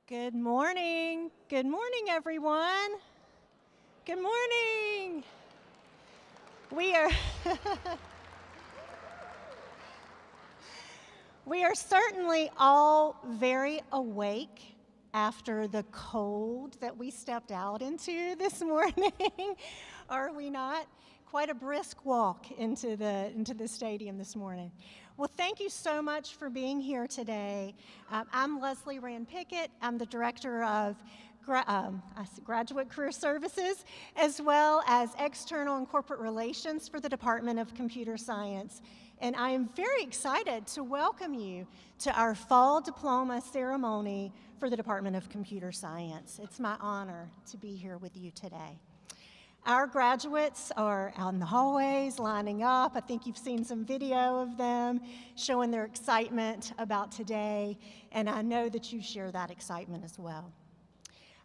Good morning. Good morning, everyone. Good morning. We are we are certainly all very awake after the cold that we stepped out into this morning. Are we not? Quite a brisk walk into the stadium this morning. Well, thank you so much for being here today. I'm Leslie Rand Pickett. I'm the director of Graduate Career Services, as well as External and Corporate Relations for the Department of Computer Science. And I am very excited to welcome you to our Fall Diploma ceremony for the Department of Computer Science. It's my honor to be here with you today. Our graduates are out in the hallways lining up. I think you've seen some video of them showing their excitement about today, and I know that you share that excitement as well.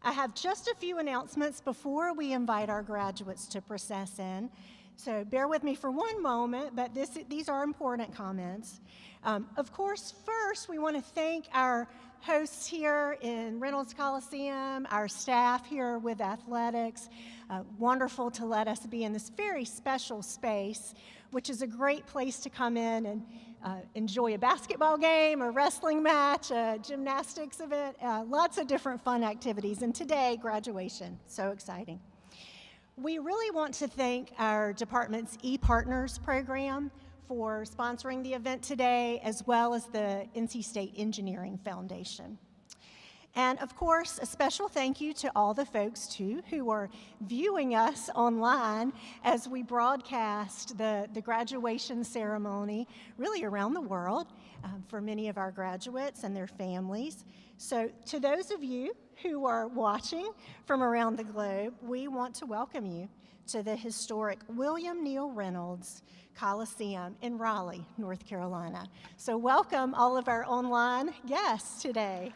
I have just a few announcements before we invite our graduates to process in. So bear with me for one moment, but these are important comments. Of course, first, we want to thank our hosts here in Reynolds Coliseum, our staff here with athletics. Wonderful to let us be in this very special space, which is a great place to come in and enjoy a basketball game, a wrestling match, a gymnastics event, lots of different fun activities. And today, graduation, so exciting. We really want to thank our department's ePartners program for sponsoring the event today, as well as the NC State Engineering Foundation. And of course, a special thank you to all the folks, too, who are viewing us online as we broadcast the graduation ceremony really around the world for many of our graduates and their families. So to those of you who are watching from around the globe, we want to welcome you to the historic William Neal Reynolds Coliseum in Raleigh, North Carolina. So welcome all of our online guests today.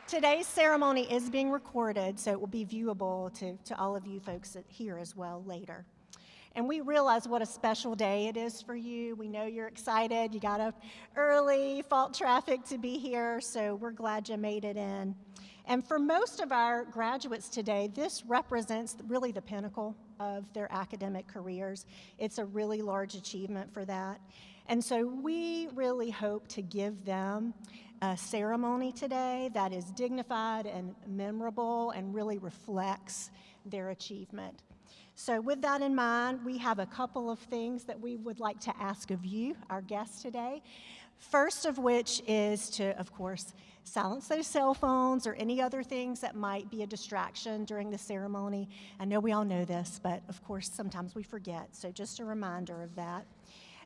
Today's ceremony is being recorded, so it will be viewable to all of you folks here as well later. And we realize what a special day it is for you. We know you're excited. You got up early, fought traffic to be here, so we're glad you made it in. And for most of our graduates today, this represents really the pinnacle of their academic careers. It's a really large achievement for that. And so we really hope to give them a ceremony today that is dignified and memorable and really reflects their achievement. So with that in mind, we have a couple of things that we would like to ask of you, our guests today. First of which is to, of course, silence those cell phones or any other things that might be a distraction during the ceremony. I know we all know this, but of course sometimes we forget, so just a reminder of that.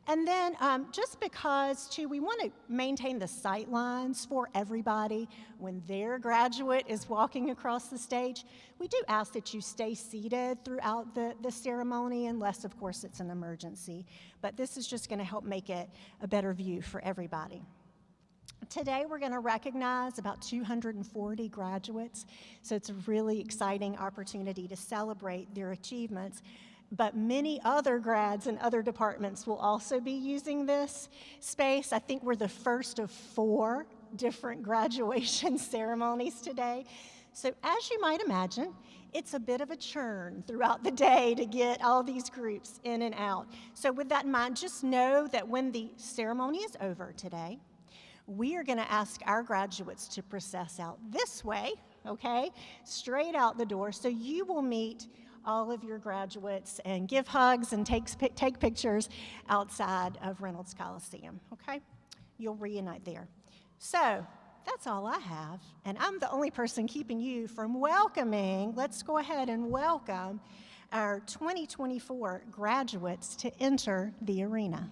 And then just because, too, we want to maintain the sight lines for everybody when their graduate is walking across the stage, we do ask that you stay seated throughout the ceremony, unless, of course, it's an emergency. But this is just going to help make it a better view for everybody. Today, we're going to recognize about 240 graduates, so it's a really exciting opportunity to celebrate their achievements. But many other grads in other departments will also be using this space. I think we're the first of 4 different graduation ceremonies today. So as you might imagine, it's a bit of a churn throughout the day to get all these groups in and out. So with that in mind, just know that when the ceremony is over today, we are going to ask our graduates to process out this way, okay, straight out the door. So you will meet all of your graduates and give hugs and take pictures outside of Reynolds Coliseum, okay? You'll reunite there. So that's all I have, and I'm the only person keeping you from welcoming. Let's go ahead and welcome our 2024 graduates to enter the arena.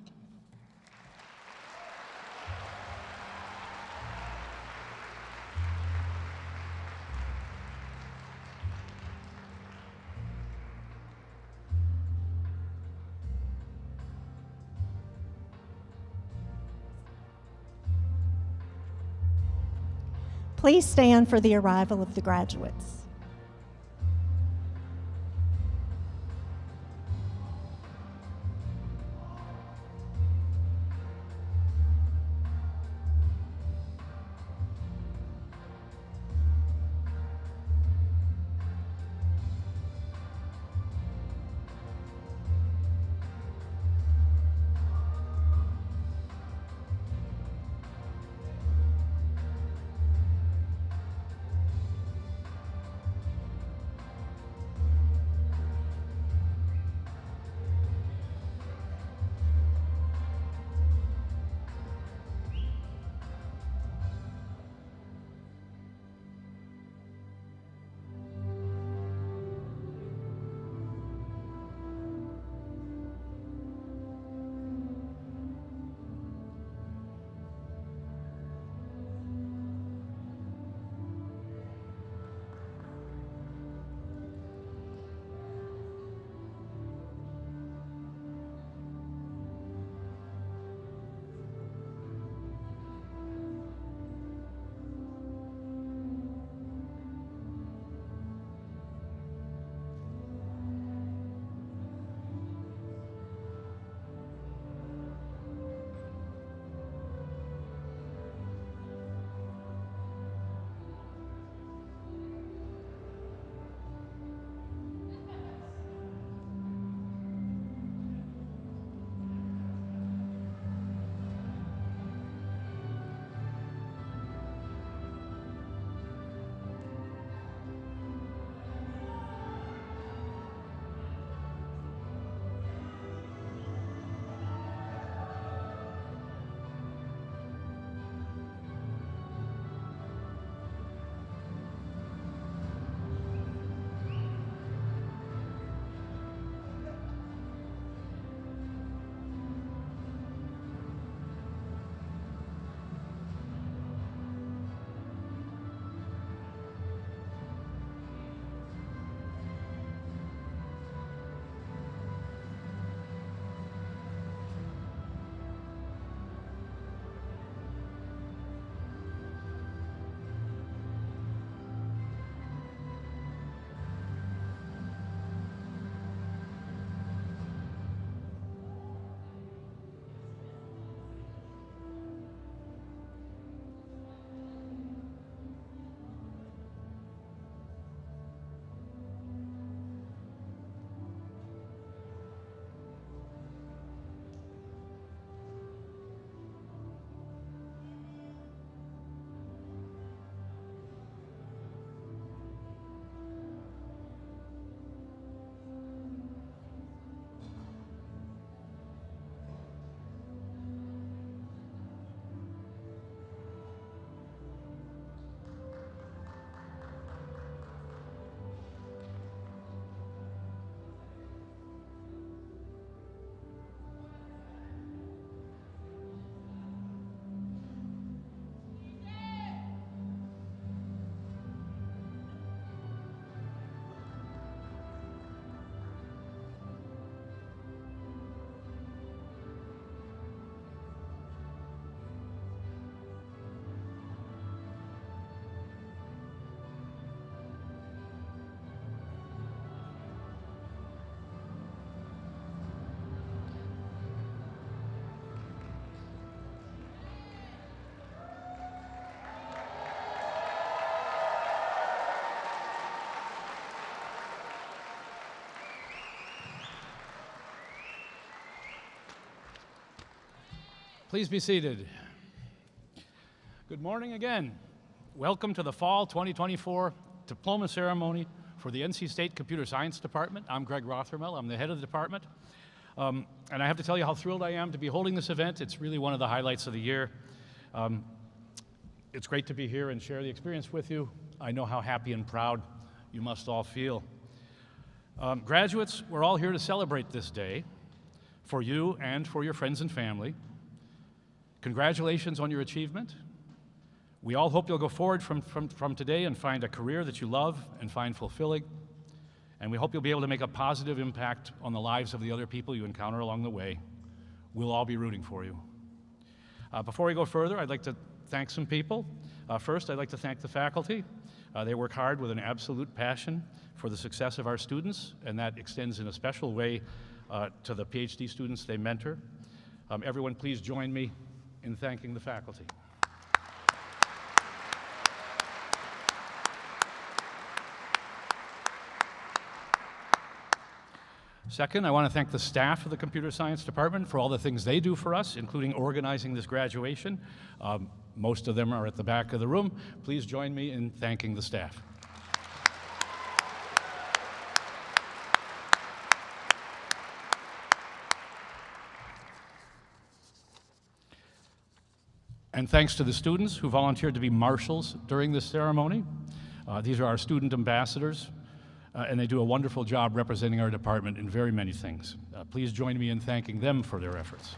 Please stand for the arrival of the graduates. Please be seated. Good morning again. Welcome to the Fall 2024 Diploma Ceremony for the NC State Computer Science Department. I'm Greg Rothermel. I'm the head of the department. And I have to tell you how thrilled I am to be holding this event. It's really one of the highlights of the year. It's great to be here and share the experience with you. I know how happy and proud you must all feel. Graduates, we're all here to celebrate this day for you and for your friends and family. Congratulations on your achievement. We all hope you'll go forward from today and find a career that you love and find fulfilling. And we hope you'll be able to make a positive impact on the lives of the other people you encounter along the way. We'll all be rooting for you. Before we go further, I'd like to thank some people. First, I'd like to thank the faculty. They work hard with an absolute passion for the success of our students, and that extends in a special way to the PhD students they mentor. Everyone, please join me in thanking the faculty. Second, I want to thank the staff of the Computer Science Department for all the things they do for us, including organizing this graduation. Most of them are at the back of the room. Please join me in thanking the staff. And thanks to the students who volunteered to be marshals during this ceremony. These are our student ambassadors, and they do a wonderful job representing our department in very many things. Please join me in thanking them for their efforts.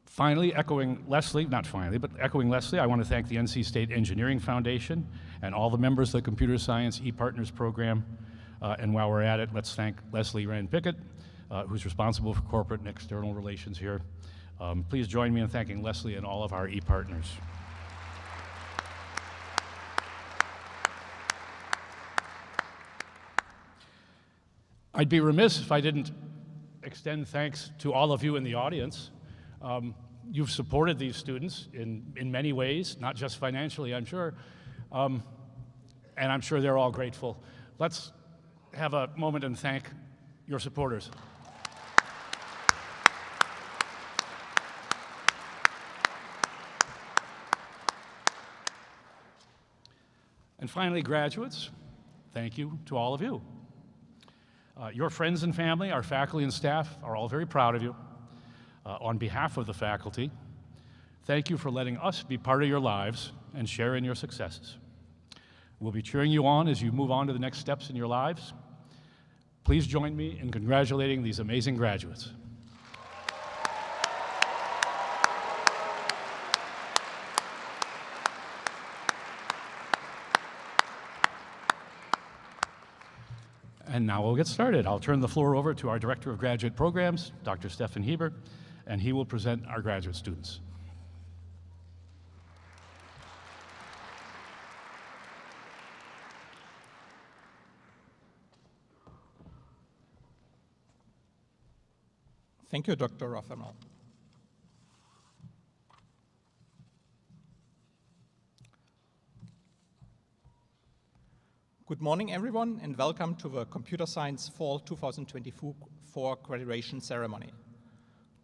Finally, echoing Leslie, I want to thank the NC State Engineering Foundation and all the members of the Computer Science ePartners program. And while we're at it, let's thank Leslie Rand-Pickett, who's responsible for corporate and external relations here. Please join me in thanking Leslie and all of our ePartners. I'd be remiss if I didn't extend thanks to all of you in the audience. You've supported these students in many ways, not just financially, I'm sure, and I'm sure they're all grateful. Let's have a moment and thank your supporters. And finally, graduates, thank you to all of you. Your friends and family, our faculty and staff are all very proud of you. On behalf of the faculty, thank you for letting us be part of your lives and share in your successes. We'll be cheering you on as you move on to the next steps in your lives. Please join me in congratulating these amazing graduates. And now we'll get started. I'll turn the floor over to our Director of Graduate Programs, Dr. Stefan Heber, and he will present our graduate students. Thank you, Dr. Rothermel. Good morning, everyone, and welcome to the Computer Science Fall 2024 graduation ceremony.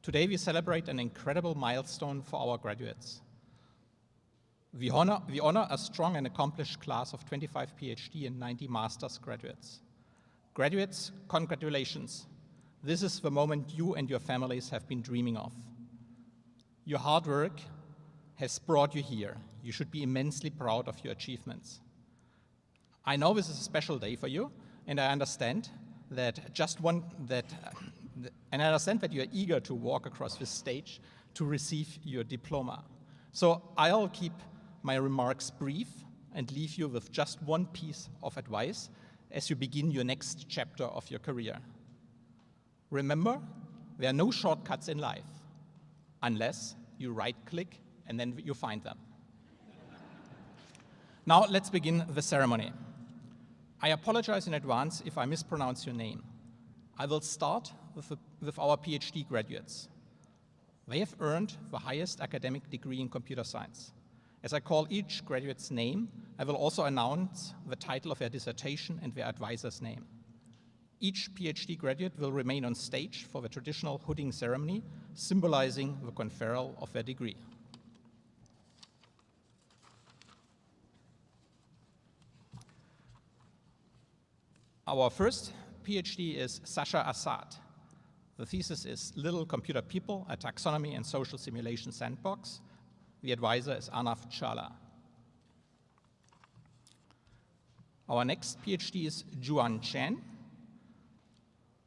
Today, we celebrate an incredible milestone for our graduates. We honor a strong and accomplished class of 25 PhD and 90 master's graduates. Graduates, congratulations. This is the moment you and your families have been dreaming of. Your hard work has brought you here. You should be immensely proud of your achievements. I know this is a special day for you, and I understand that you are eager to walk across this stage to receive your diploma. So I'll keep my remarks brief and leave you with just one piece of advice as you begin your next chapter of your career. Remember, there are no shortcuts in life, unless you right-click and then you find them. Now let's begin the ceremony. I apologize in advance if I mispronounce your name. I will start with our PhD graduates. They have earned the highest academic degree in computer science. As I call each graduate's name, I will also announce the title of their dissertation and their advisor's name. Each PhD graduate will remain on stage for the traditional hooding ceremony, symbolizing the conferral of their degree. Our first PhD is Sasha Assad. The thesis is Little Computer People, a Taxonomy and Social Simulation Sandbox. The advisor is Arnav Chawla. Our next PhD is Juan Chen,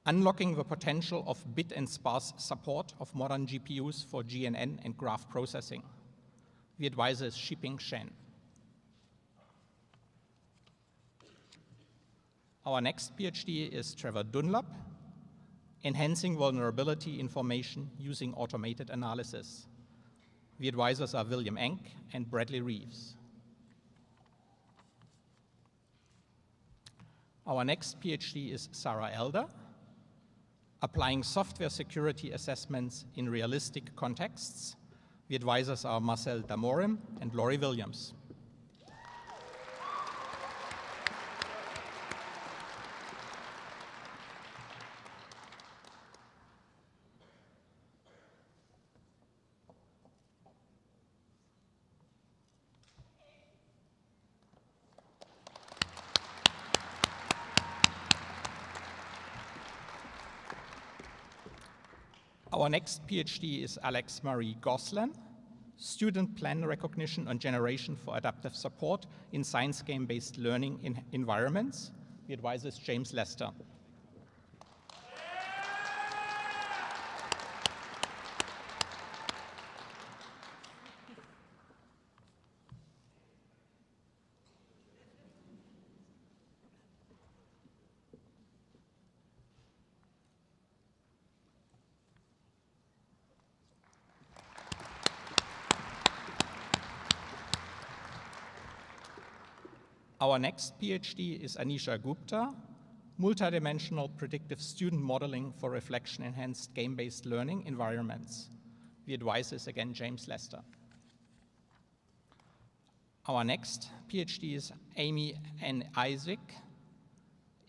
Unlocking the Potential of Bit and Sparse Support of Modern GPUs for GNN and Graph Processing. The advisor is Shiping Shen. Our next PhD is Trevor Dunlop, Enhancing Vulnerability Information Using Automated Analysis. The advisors are William Enck and Bradley Reeves. Our next PhD is Sarah Elder, Applying Software Security Assessments in Realistic Contexts. The advisors are Marcel Damorim and Laurie Williams. Our next PhD is Alex Marie Goslan, Student Plan Recognition and Generation for Adaptive Support in Science Game-Based Learning Environments. The advisor is James Lester. Our next PhD is Anisha Gupta, Multidimensional Predictive Student Modeling for Reflection-Enhanced Game-Based Learning Environments. The advisor is again James Lester. Our next PhD is Amy N. Isaac,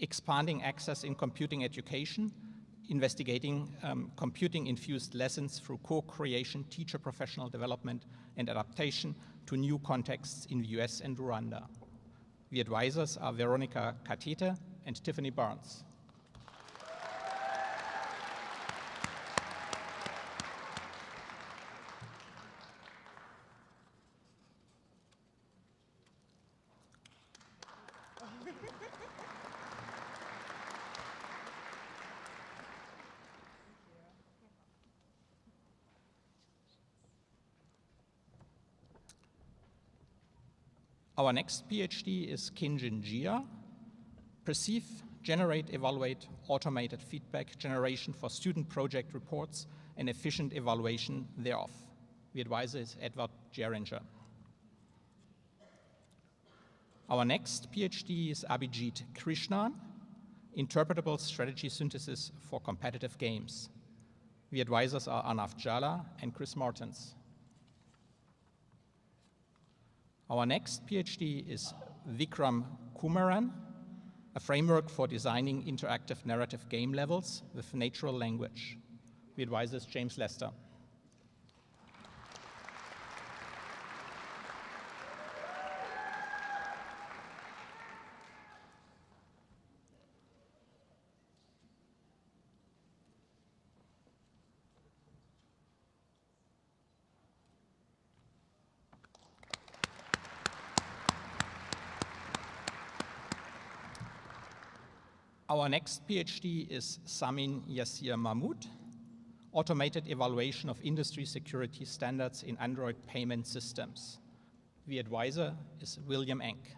Expanding Access in Computing Education, investigating computing-infused lessons through co-creation, teacher professional development, and adaptation to new contexts in the US and Rwanda. The advisors are Veronica Katete and Tiffany Barnes. Our next PhD is Kinjin Jia, Perceive, Generate, Evaluate, Automated Feedback Generation for Student Project Reports and Efficient Evaluation thereof. The advisor is Edward Geringer. Our next PhD is Abhijit Krishnan, Interpretable Strategy Synthesis for Competitive Games. The advisors are Arnav Chawla and Chris Martins. Our next PhD is Vikram Kumaran, a framework for designing interactive narrative game levels with natural language. The advisor is James Lester. Our next PhD is Samin Yassir Mahmood, Automated Evaluation of Industry Security Standards in Android Payment Systems. The advisor is William Enck.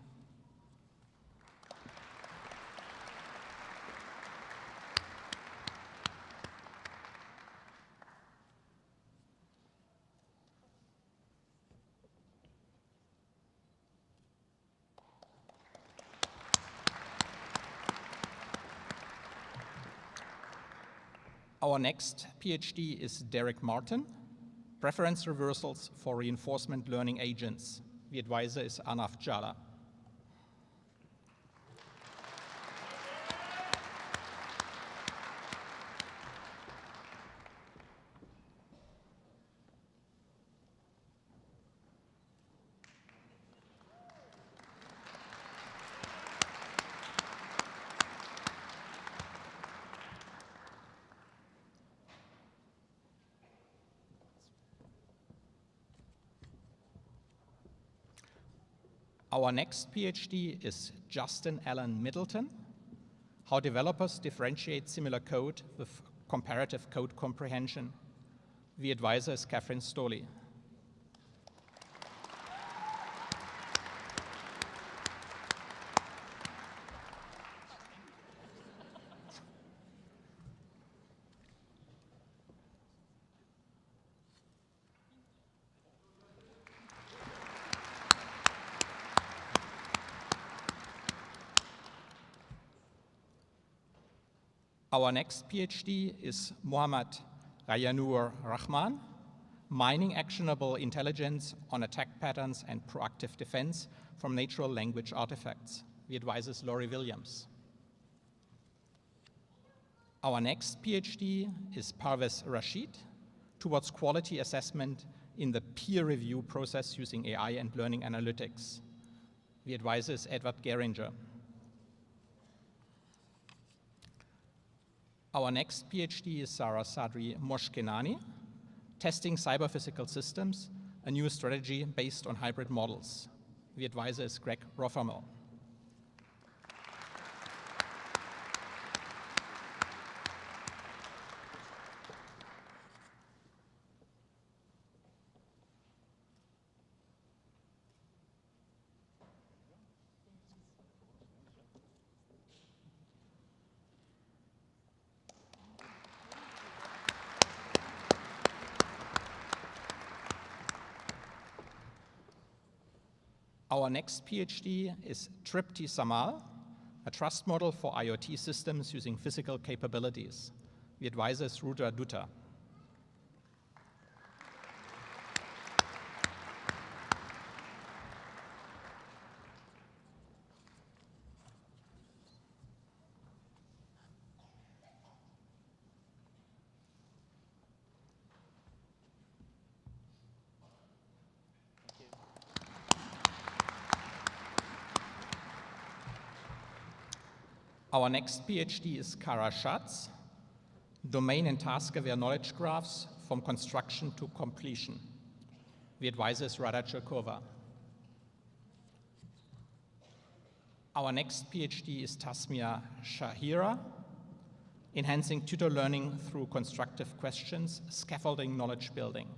Our next PhD is Derek Martin, Preference Reversals for Reinforcement Learning Agents. The advisor is Arnav Jala. Our next PhD is Justin Allen Middleton, How Developers Differentiate Similar Code with Comparative Code Comprehension. The advisor is Catherine Stoley. Our next PhD is Mohammad Rayanur Rahman, Mining Actionable Intelligence on Attack Patterns and Proactive Defense from Natural Language Artifacts. The advisor is Laurie Williams. Our next PhD is Parvez Rashid, Towards Quality Assessment in the Peer Review Process Using AI and Learning Analytics. The advisor is Edward Geringer. Our next PhD is Sarah Sadri Moshkenani, Testing Cyber-Physical Systems, a New Strategy Based on Hybrid Models. The advisor is Greg Rothermel. Our next PhD is Tripti Samal, a trust model for IoT systems using physical capabilities. The advisor is Rudra Dutta. Our next PhD is Kara Schatz, Domain and Task-Aware Knowledge Graphs from Construction to Completion. The advisor is Rada Chirkova. Our next PhD is Tasmia Shahira, Enhancing Tutor Learning Through Constructive Questions, Scaffolding Knowledge Building.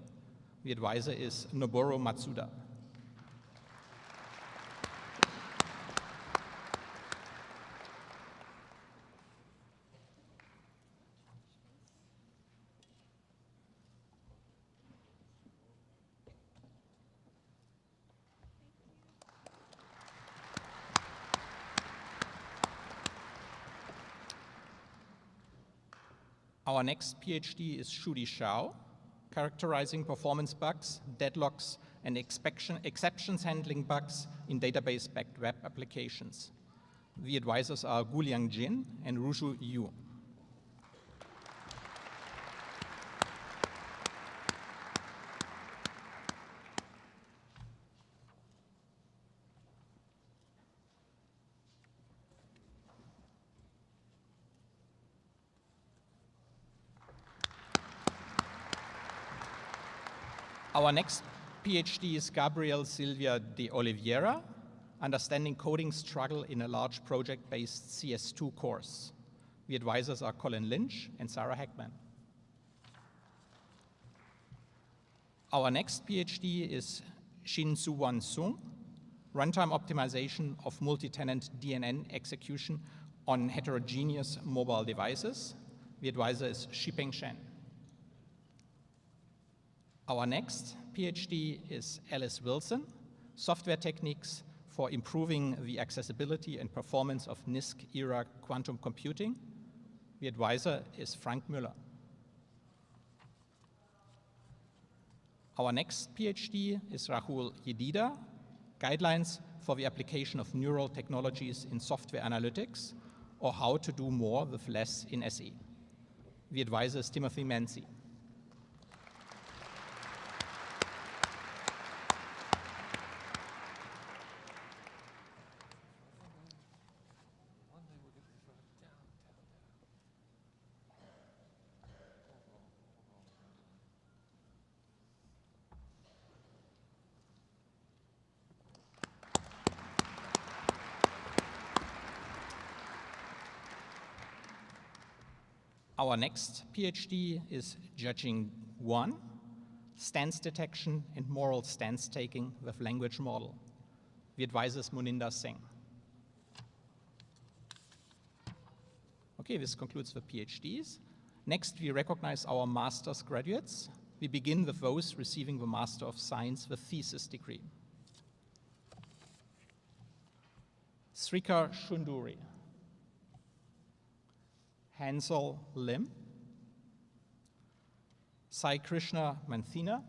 The advisor is Noboru Matsuda. Our next PhD is Shudi Shao, Characterizing Performance Bugs, Deadlocks, and Exceptions Handling Bugs in Database-Backed Web Applications. The advisors are Guliang Jin and Rushu Yu. Our next PhD is Gabriel Silvia de Oliveira, Understanding Coding Struggle in a Large Project-Based CS2 Course. The advisors are Colin Lynch and Sarah Heckman. Our next PhD is Shin Soo-Wan Sung, Runtime Optimization of Multi-Tenant DNN Execution on Heterogeneous Mobile Devices. The advisor is Shipeng Shen. Our next PhD is Alice Wilson, Software Techniques for Improving the Accessibility and Performance of NISQ-era Quantum Computing. The advisor is Frank Müller. Our next PhD is Rahul Yedida, guidelines for the application of neural technologies in software analytics, or how to do more with less in SE. The advisor is Timothy Mancy. Our next PhD is Judging 1, Stance Detection and Moral Stance Taking with Language Model. The advisor is Muninder Singh. Okay, this concludes the PhDs. Next, we recognize our master's graduates. We begin with those receiving the Master of Science with thesis degree. Srikar Shunduri, Hansel Lim, Sai Krishna Manthina,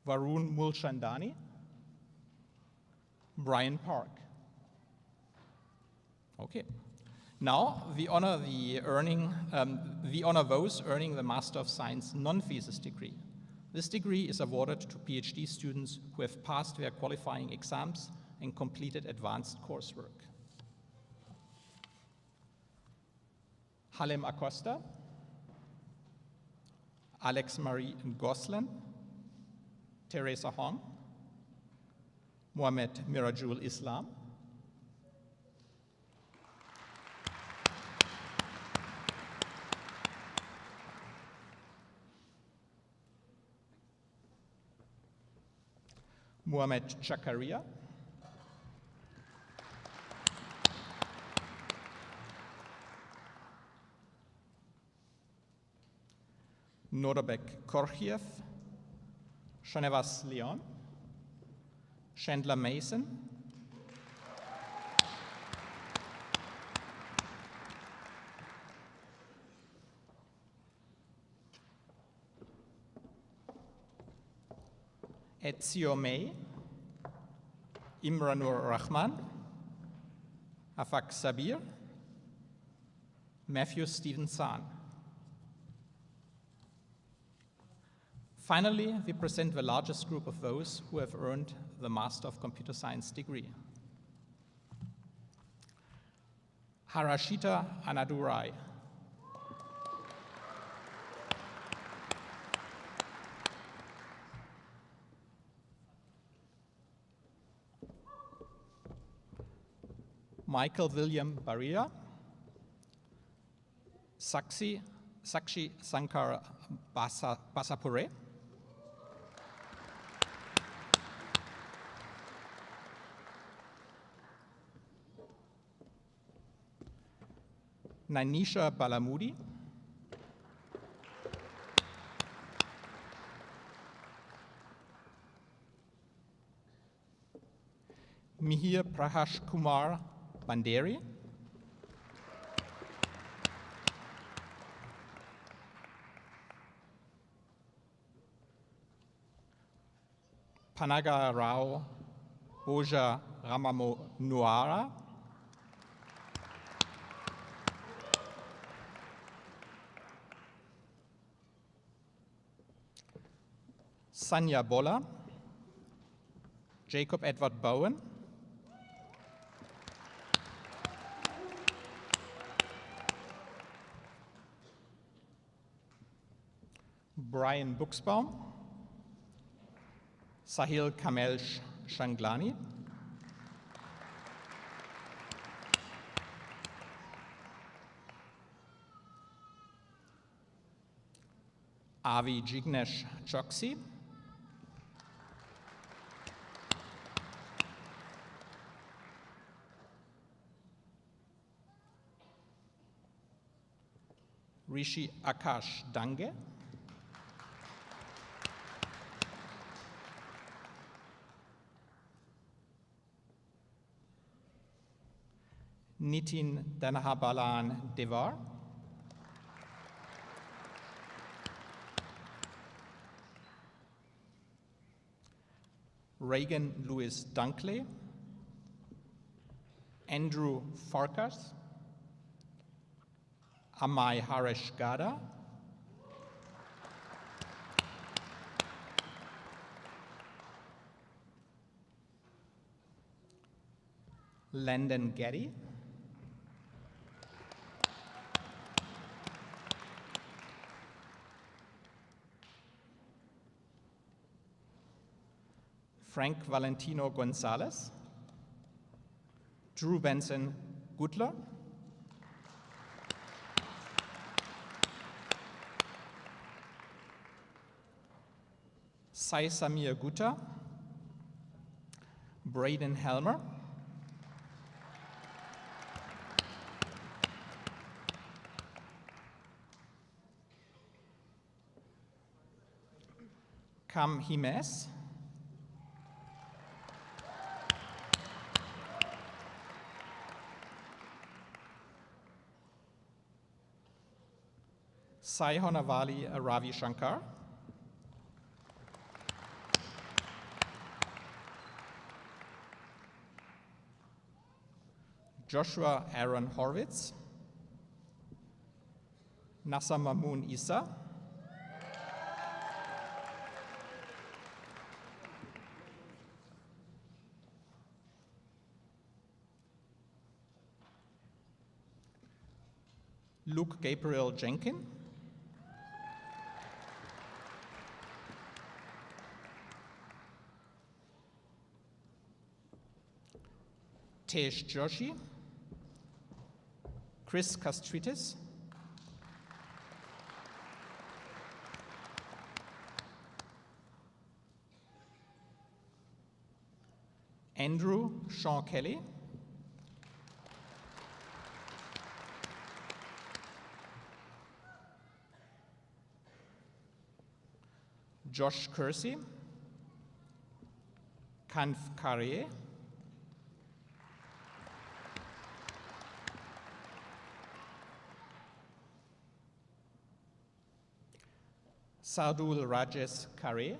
Varun Mulchandani, Brian Park. Okay. Now we honor those earning the Master of Science non-thesis degree. This degree is awarded to PhD students who have passed their qualifying exams and completed advanced coursework. Halim Acosta, Alex Marie Goslan, Teresa Hong, Mohamed Mirajul Islam, Mohamed Chakaria, Norbek Korchiev, Shanevas Leon, Chandler Mason, Ezio May, Imranur Rahman, Afak Sabir, Matthew Stephen Zahn. Finally, we present the largest group of those who have earned the Master of Computer Science degree. Harashita Anadurai, Michael William Baria, Sakshi Sankar Basapure, Nanisha Balamudi, Mihir Prahash Kumar Banderi, Panaga Rao Boja Ramamo Nuara, Sanya Bola, Jacob Edward Bowen, Brian Buxbaum, Sahil Kamel Shanglani, Avi Jignesh Choksi, Rishi Akash Dange, Nitin Danahabalan Devar, Reagan Lewis Dunkley, Andrew Farkas, Amai Haresh Gada, Landon Getty, Frank Valentino Gonzalez, Drew Benson Gutler, Sai Samir Gutta, Braden Helmer, Cam Jimenez, Sai Honavali Ravi Shankar, Joshua Aaron Horwitz, Nasa Mamoon Issa, Luke Gabriel Jenkin, Tej Joshi, Chris Kastritis, Andrew Sean Kelly, Josh Kersey, Kanf Carrier, Sardul Rajesh Carrier,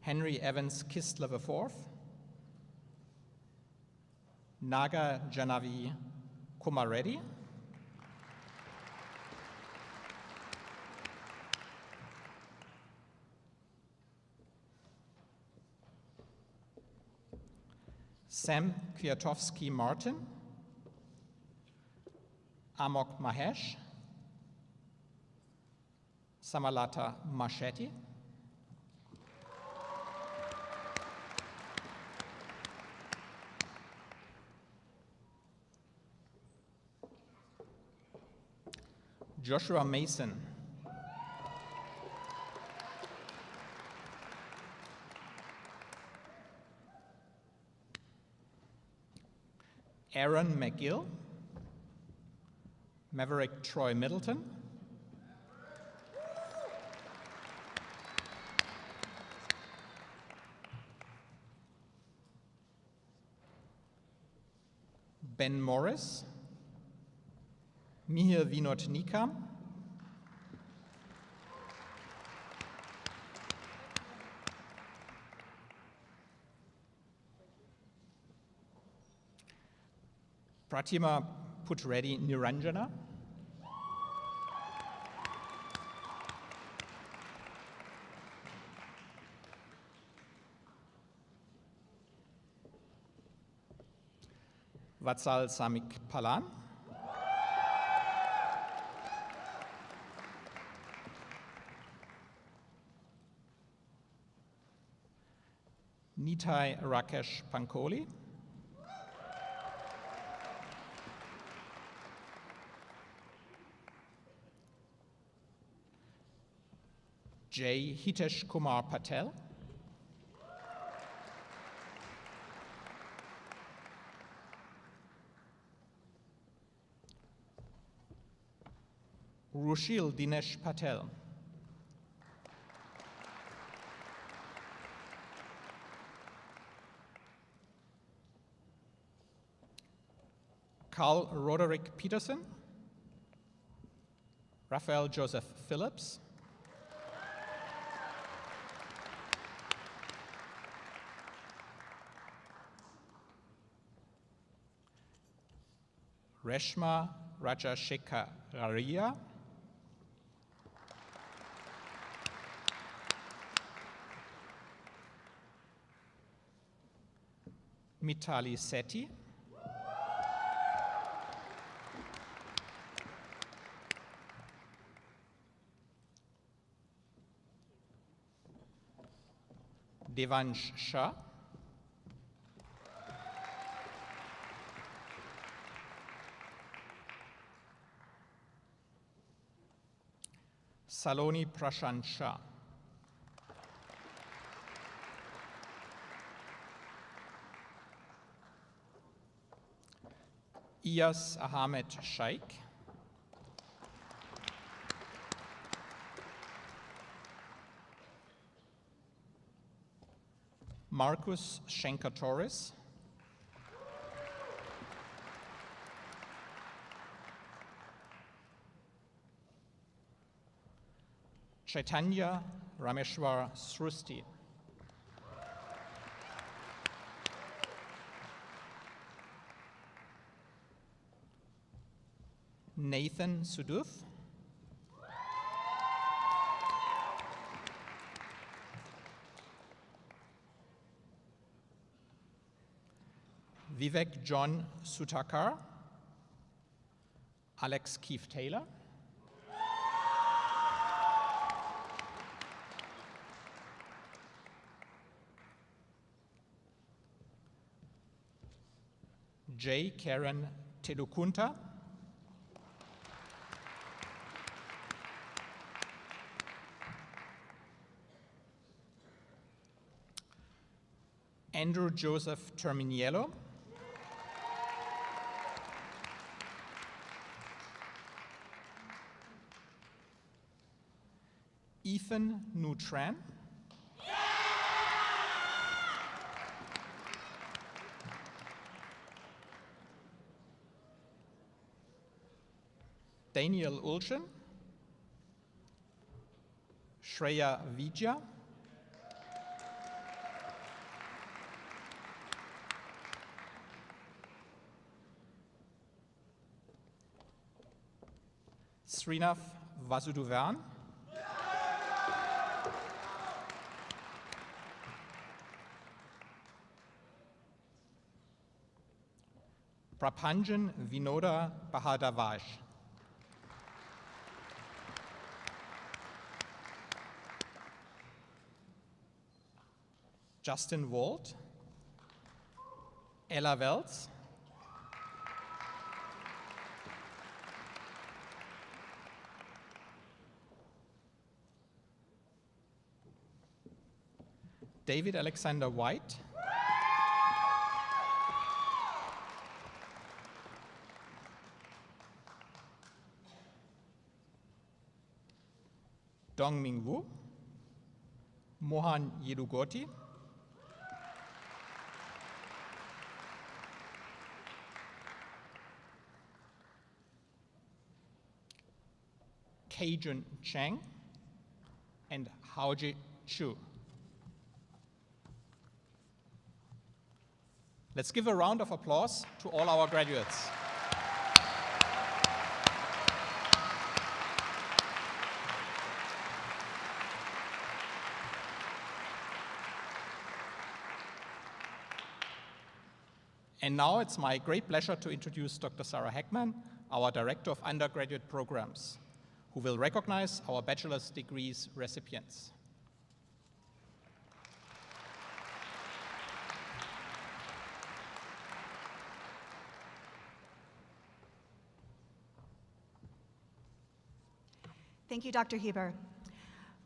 Henry Evans Kistler IV, Naga Janavi Kumareddy, Sam Kwiatowski Martin, Amok Mahesh, Samalata Machetti, Joshua Mason, Aaron McGill, Maverick Troy Middleton, Ben Morris, Mihir Vinod Nikam, Pratima Putreddy Niranjana, Vatsal Samik Palan, Nitai Rakesh Pankoli, J. Hitesh Kumar Patel, Rushil Dinesh Patel, Carl Roderick Peterson, Raphael Joseph Phillips, Reshma Rajashekararia, Mitali Sethi, Devansh Shah, Saloni Prashant Shah, Iyas Ahmed Shaikh, Marcus Schenker Torres, Chaitanya Rameshwar Srusti, Nathan Suduth, Vivek John Sutakar, Alex Keefe Taylor, J. Karen Telukunta, Andrew Joseph Terminiello, Ethan Nutran, Daniel Ulchen, Shreya Vijaya, Srinath Vasudevan, Prapanjan Vinoda Bahadavaj, Justin Walt, Ella Welz, David Alexander White, Dongming Wu, Mohan Yedugoti, Keijun Cheng, and Haoji Chu. Let's give a round of applause to all our graduates. And now it's my great pleasure to introduce Dr. Sarah Heckman, our Director of Undergraduate Programs, who will recognize our bachelor's degrees recipients. Thank you, Dr. Huber.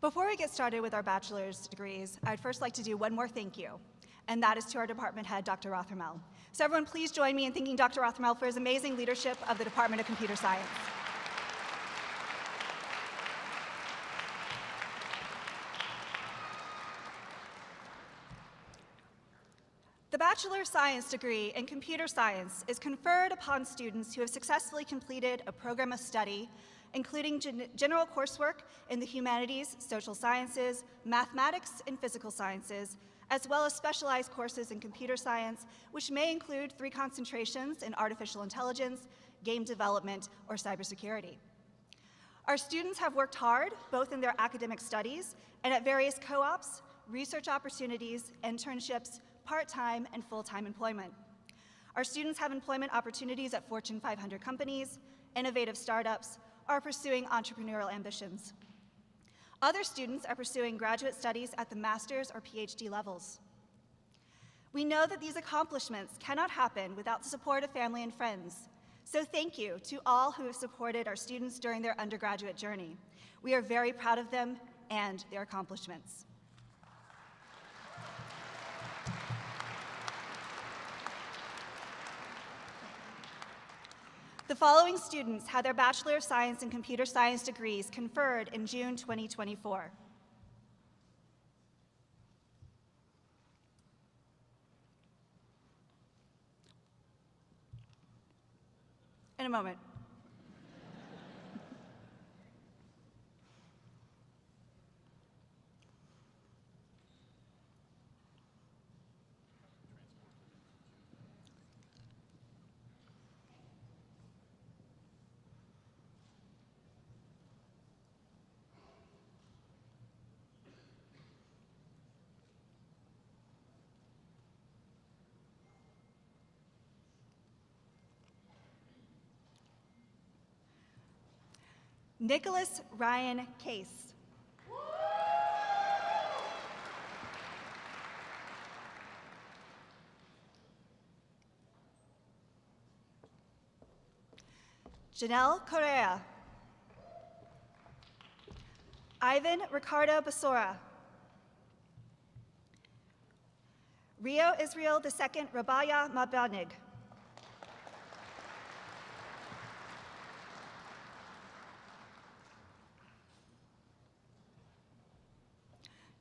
Before we get started with our bachelor's degrees, I'd first like to do one more thank you, and that is to our department head, Dr. Rothermel. So everyone, please join me in thanking Dr. Rothermel for his amazing leadership of the Department of Computer Science. The Bachelor of Science degree in Computer Science is conferred upon students who have successfully completed a program of study, including general coursework in the humanities, social sciences, mathematics, and physical sciences, as well as specialized courses in computer science, which may include 3 concentrations in artificial intelligence, game development, or cybersecurity. Our students have worked hard, both in their academic studies and at various co-ops, research opportunities, internships, part-time and full-time employment. Our students have employment opportunities at Fortune 500 companies, innovative startups, or pursuing entrepreneurial ambitions. Other students are pursuing graduate studies at the master's or PhD levels. We know that these accomplishments cannot happen without the support of family and friends. So thank you to all who have supported our students during their undergraduate journey. We are very proud of them and their accomplishments. The following students had their Bachelor of Science in Computer Science degrees conferred in June 2024. In a moment. Nicholas Ryan Case. Janelle Correa. Ivan Ricardo Basora. Rio Israel II Rabaya Mabanig.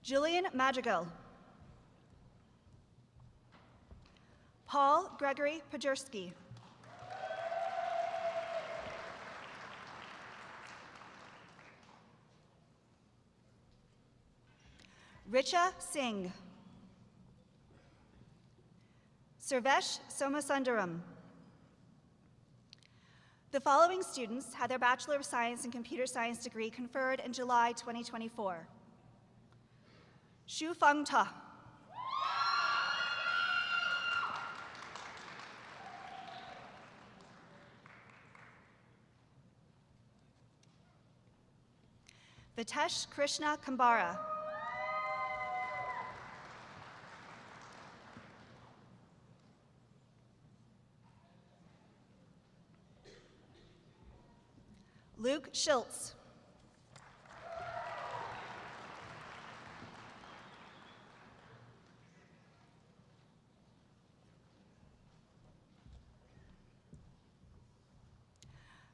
Julian Madrigal. Paul Gregory Pajerski. Richa Singh. Sarvesh Somasundaram. The following students had their Bachelor of Science in Computer Science degree conferred in July 2024. Shu Feng Ta. Vitesh Krishna Kambara. Luke Schultz.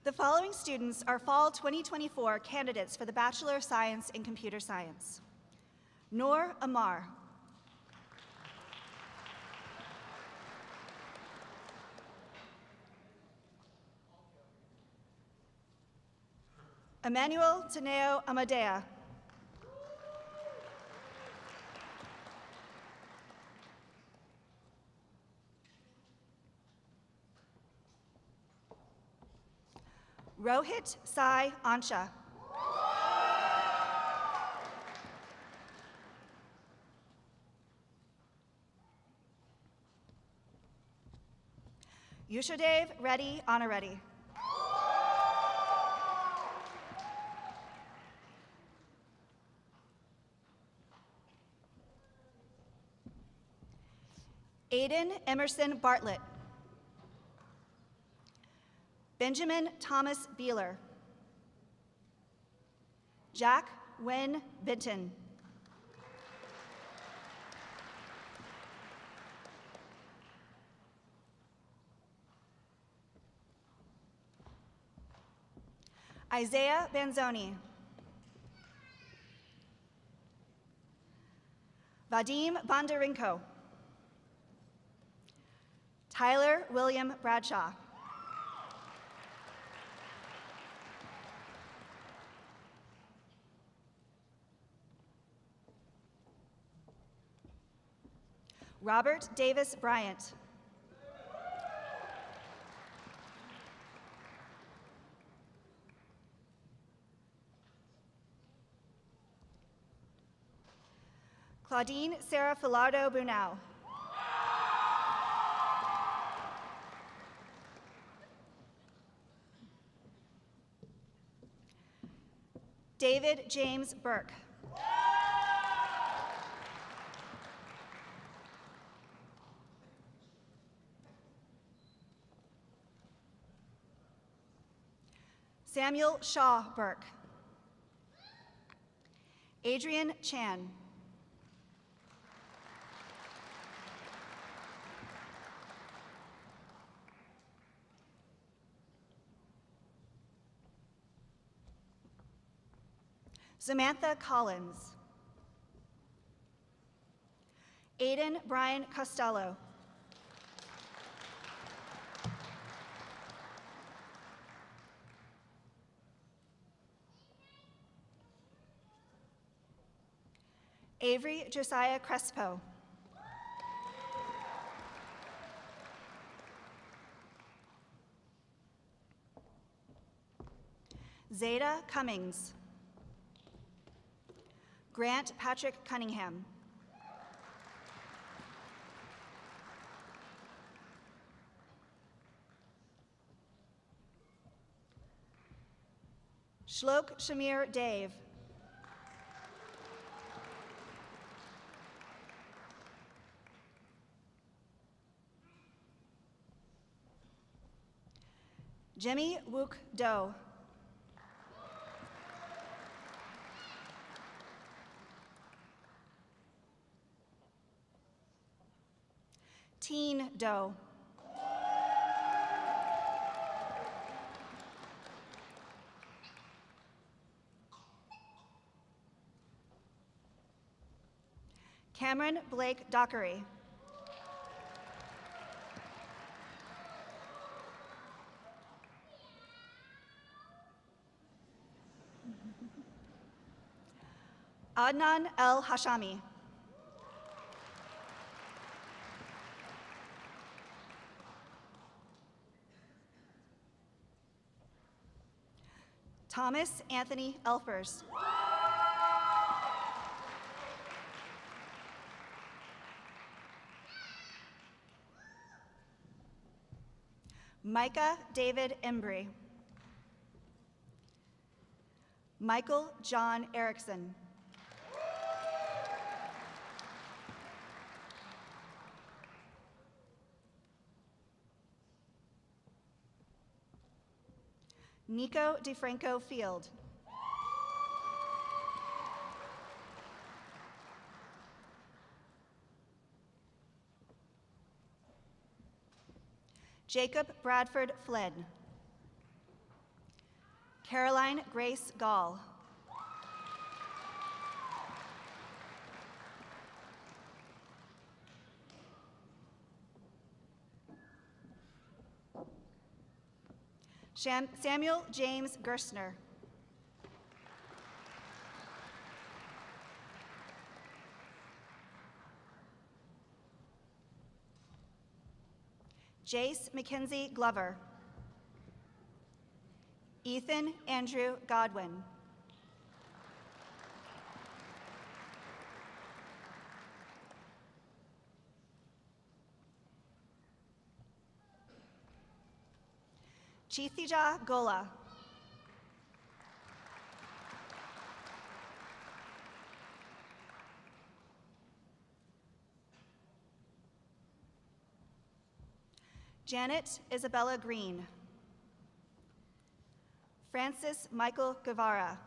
The following students are Fall 2024 candidates for the Bachelor of Science in Computer Science. Noor Amar. Emmanuel Teneo Amadea. Rohit Sai Ansha. Yushadev Reddy Honoretti. Aiden Emerson Bartlett. Benjamin Thomas Beeler. Jack Wen Vinton. Isaiah Banzoni. Vadim Bondarenko. Tyler William Bradshaw. Robert Davis Bryant. Claudine Sarah Filardo Bunau. David James Burke. Samuel Shaw Burke. Adrian Chan. Samantha Collins. Aiden Brian Costello. Avery Josiah Crespo. Zeta Cummings. Grant Patrick Cunningham. Shlok Shamir Dave. Jimmy Wook Do. Teen Do. Cameron Blake Dockery. Adnan El Hashami. Thomas Anthony Elfers. Micah David Embry. Michael John Erickson. Nico DeFranco Field. Jacob Bradford Flynn. Caroline Grace Gall. Samuel James Gerstner. Jace Mackenzie Glover. Ethan Andrew Godwin. Chithija Gola. Janet Isabella Green. Francis Michael Guevara.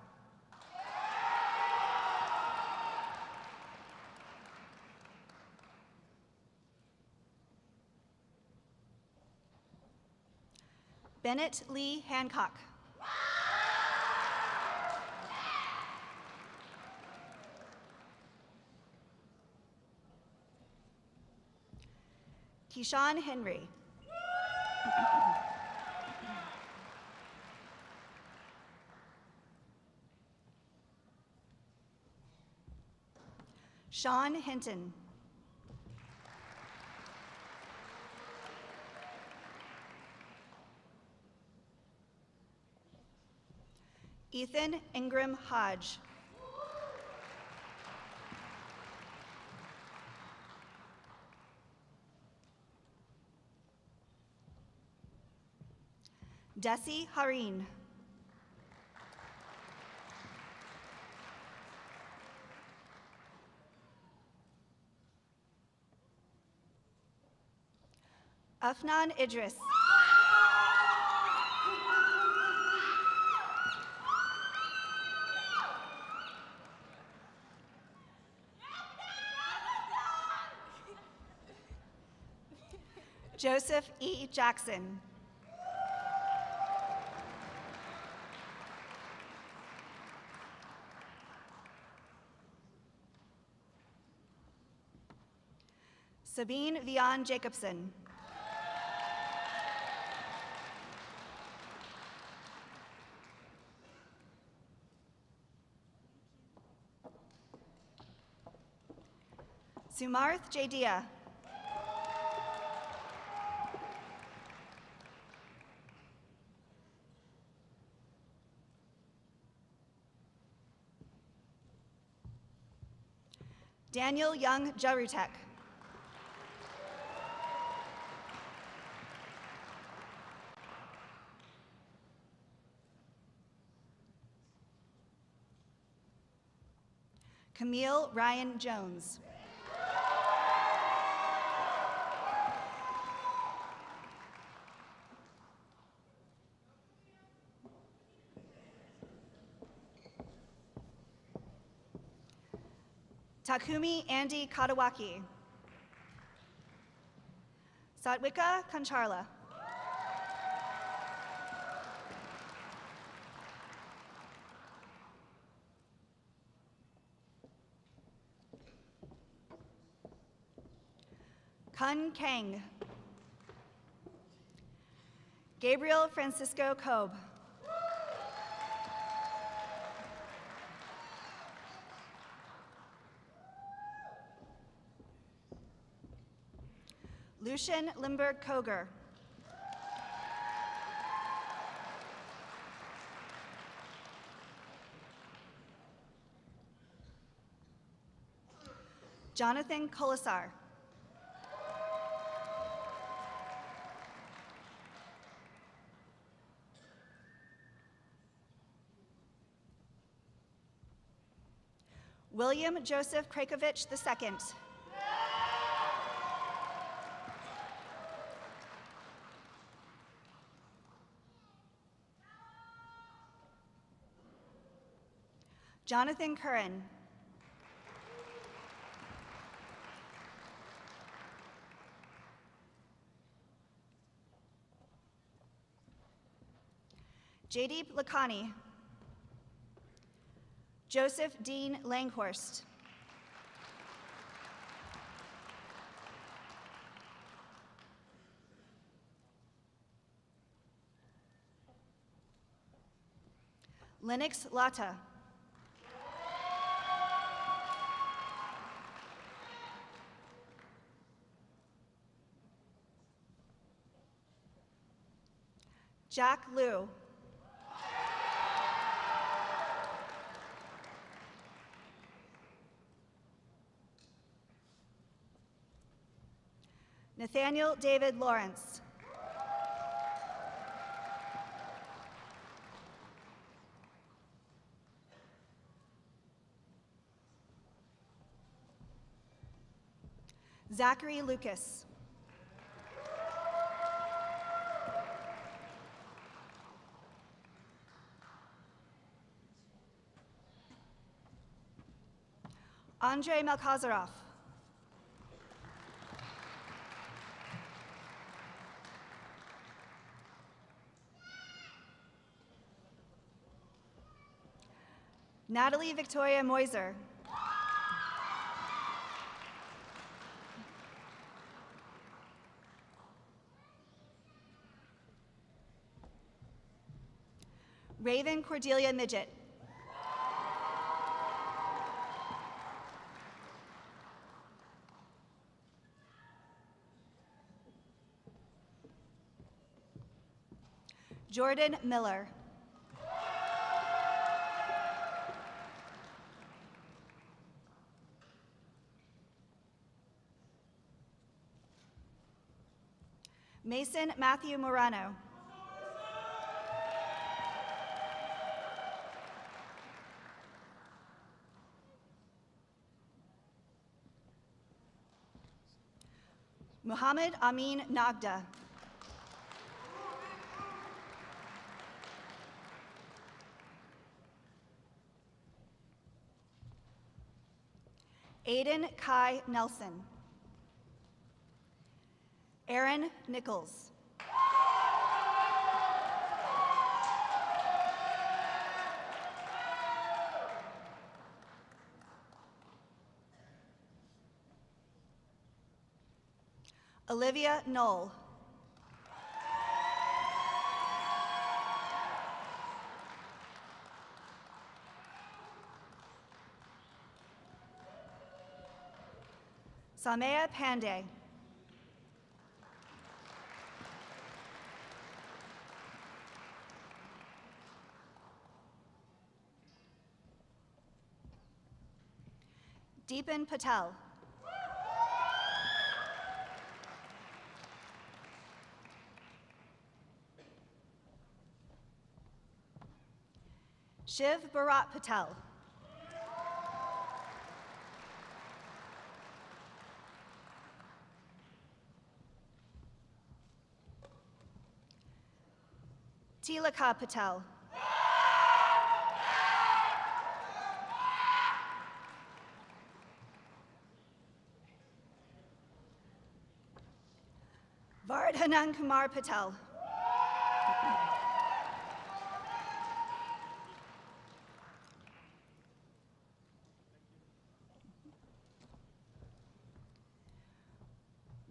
Bennett Lee Hancock. Keyshawn Henry. Sean Hinton. Ethan Ingram Hodge. Desi Harin. Afnan Idris. Joseph E. Jackson. Sabine Vian Jacobson. Sumarth Jadia. Daniel Young Jarutek. Camille Ryan Jones. Takumi Andy Katawaki. Satwika Kancharla. Kun Kang. Gabriel Francisco Kobe. Lucian Limburg Koger. Jonathan Colasar. William Joseph Krakovich II. Jonathan Curran. Jaydeep Lakhani. Joseph Dean Langhorst. Lennox Lata. Jack Liu. Nathaniel David Lawrence. Zachary Lucas. Andrei Melkazarov. Natalie Victoria Moiser. Raven Cordelia Midget. Jordan Miller. Mason Matthew Morano. Muhammad Amin Nagda. Aiden Kai Nelson. Aaron Nichols. Olivia Knoll. Samaya Pandey. Deepan Patel. Shiv Bharat Patel. Tilaka Patel. Vardhanan Kumar Patel.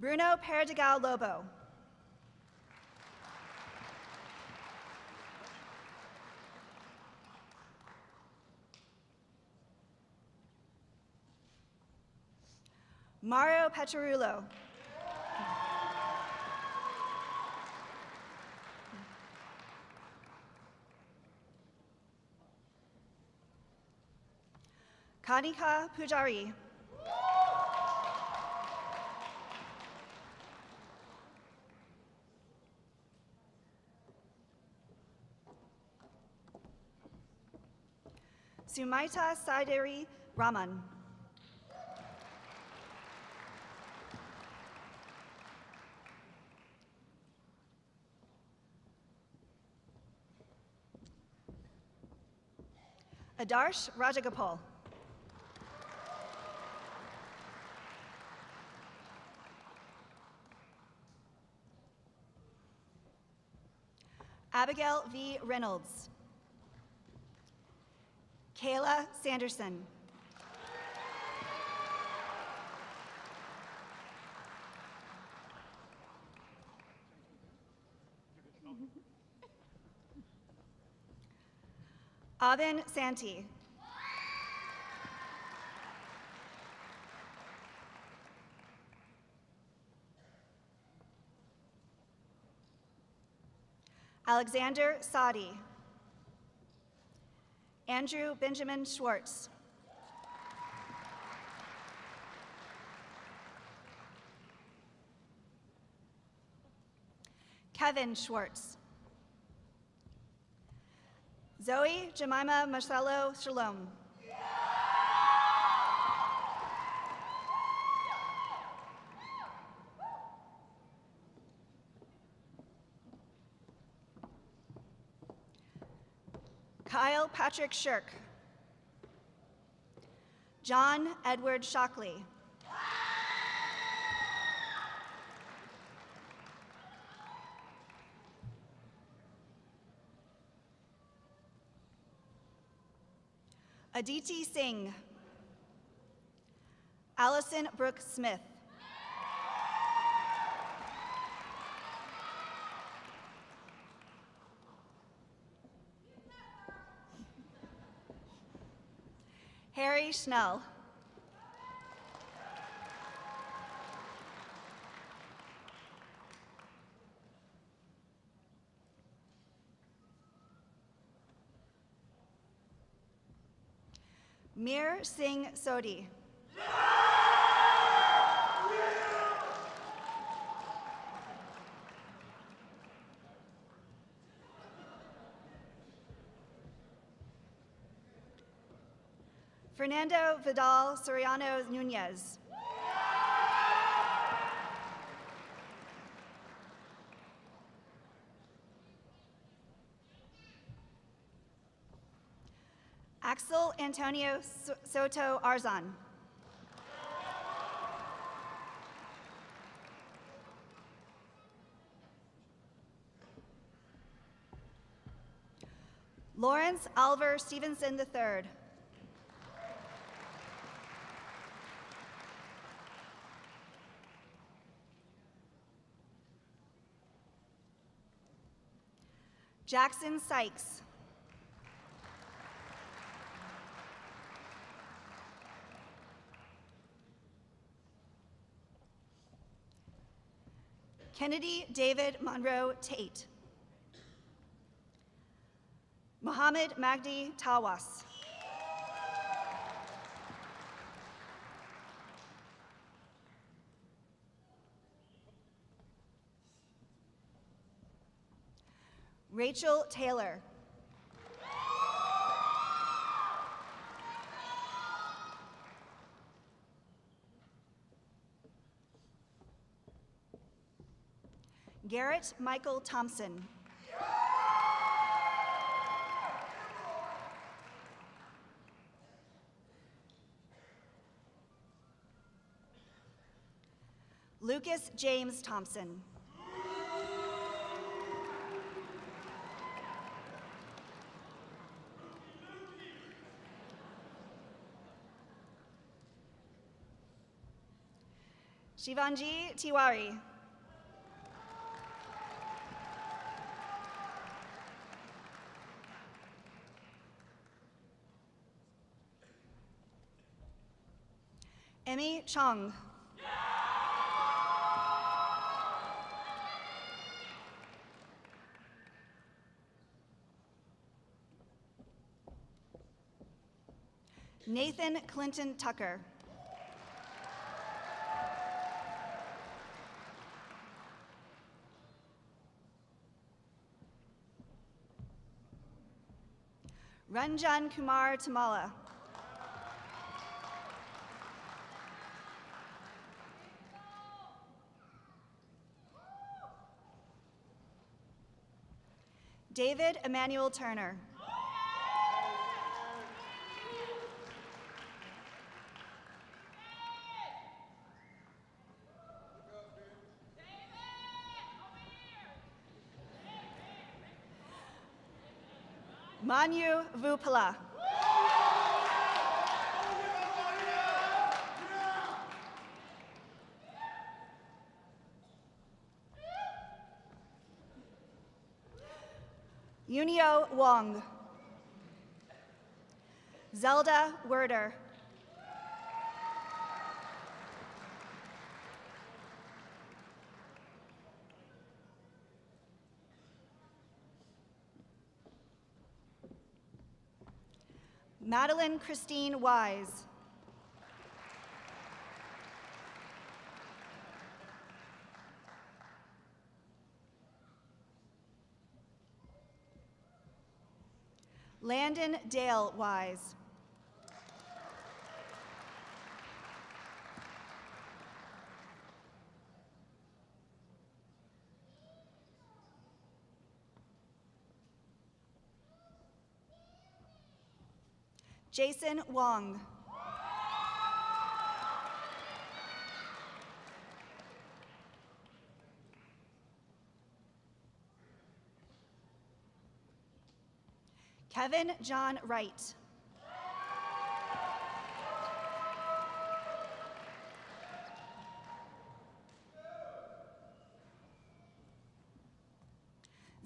Bruno Perdigal Lobo. Mario Petrullo. Kanika Pujari. Sumaita Saideri Raman. Adarsh Rajagopal. Abigail V. Reynolds. Kayla Sanderson. Avin Santi. Alexander Sadi. Andrew Benjamin Schwartz. Kevin Schwartz. Zoe Jemima Marcelo Shalom. Kyle Patrick Shirk. John Edward Shockley. Aditi Singh. Allison Brooke Smith. Harry Schnell. Mir Singh Sodhi. Fernando Vidal Soriano Nunez. Axel Antonio Soto Arzon. Lawrence Alver Stevenson III. Jackson Sykes. Kennedy David Monroe Tate. Mohammed Magdi Tawas. Rachel Taylor. Garrett Michael Thompson. Lucas James Thompson. Shivanji Tiwari. Emmy Chong. Nathan Clinton Tucker. Ranjan Kumar Tamala. David Emmanuel Turner. Manu Vupala. Yunio Wong. Zelda Werder. Madeline Christine Wise. Landon Dale Wise. Jason Wong. Kevin John Wright.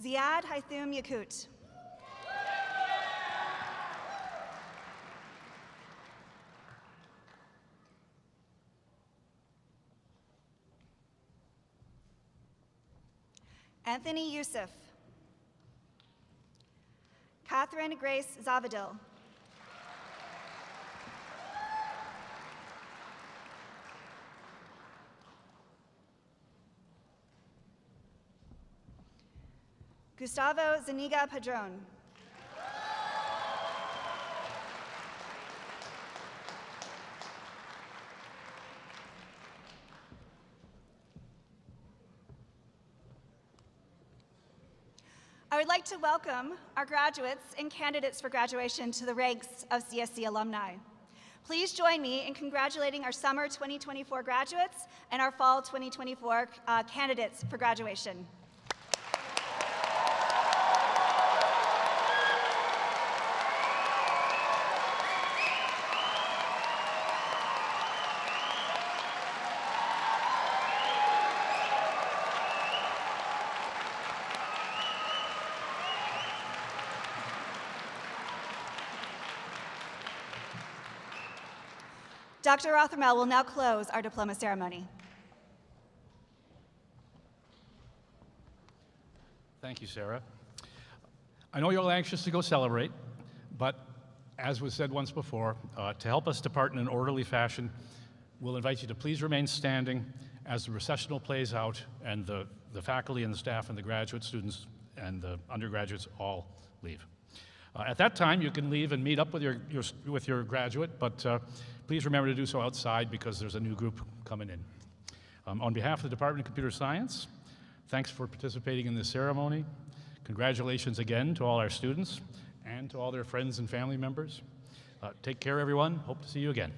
Ziad Haithum Yakut. Anthony Youssef. Catherine Grace Zavadil. Gustavo Zaniga Padron. I would like to welcome our graduates and candidates for graduation to the ranks of CSC alumni. Please join me in congratulating our summer 2024 graduates and our fall 2024 candidates for graduation. Dr. Rothermel will now close our diploma ceremony. Thank you, Sarah. I know you're all anxious to go celebrate, but as was said once before, to help us depart in an orderly fashion, we'll invite you to please remain standing as the recessional plays out and the faculty and the staff and the graduate students and the undergraduates all leave. At that time, you can leave and meet up with your graduate, but please remember to do so outside because there's a new group coming in. On behalf of the Department of Computer Science, thanks for participating in this ceremony. Congratulations again to all our students and to all their friends and family members. Take care, everyone. Hope to see you again.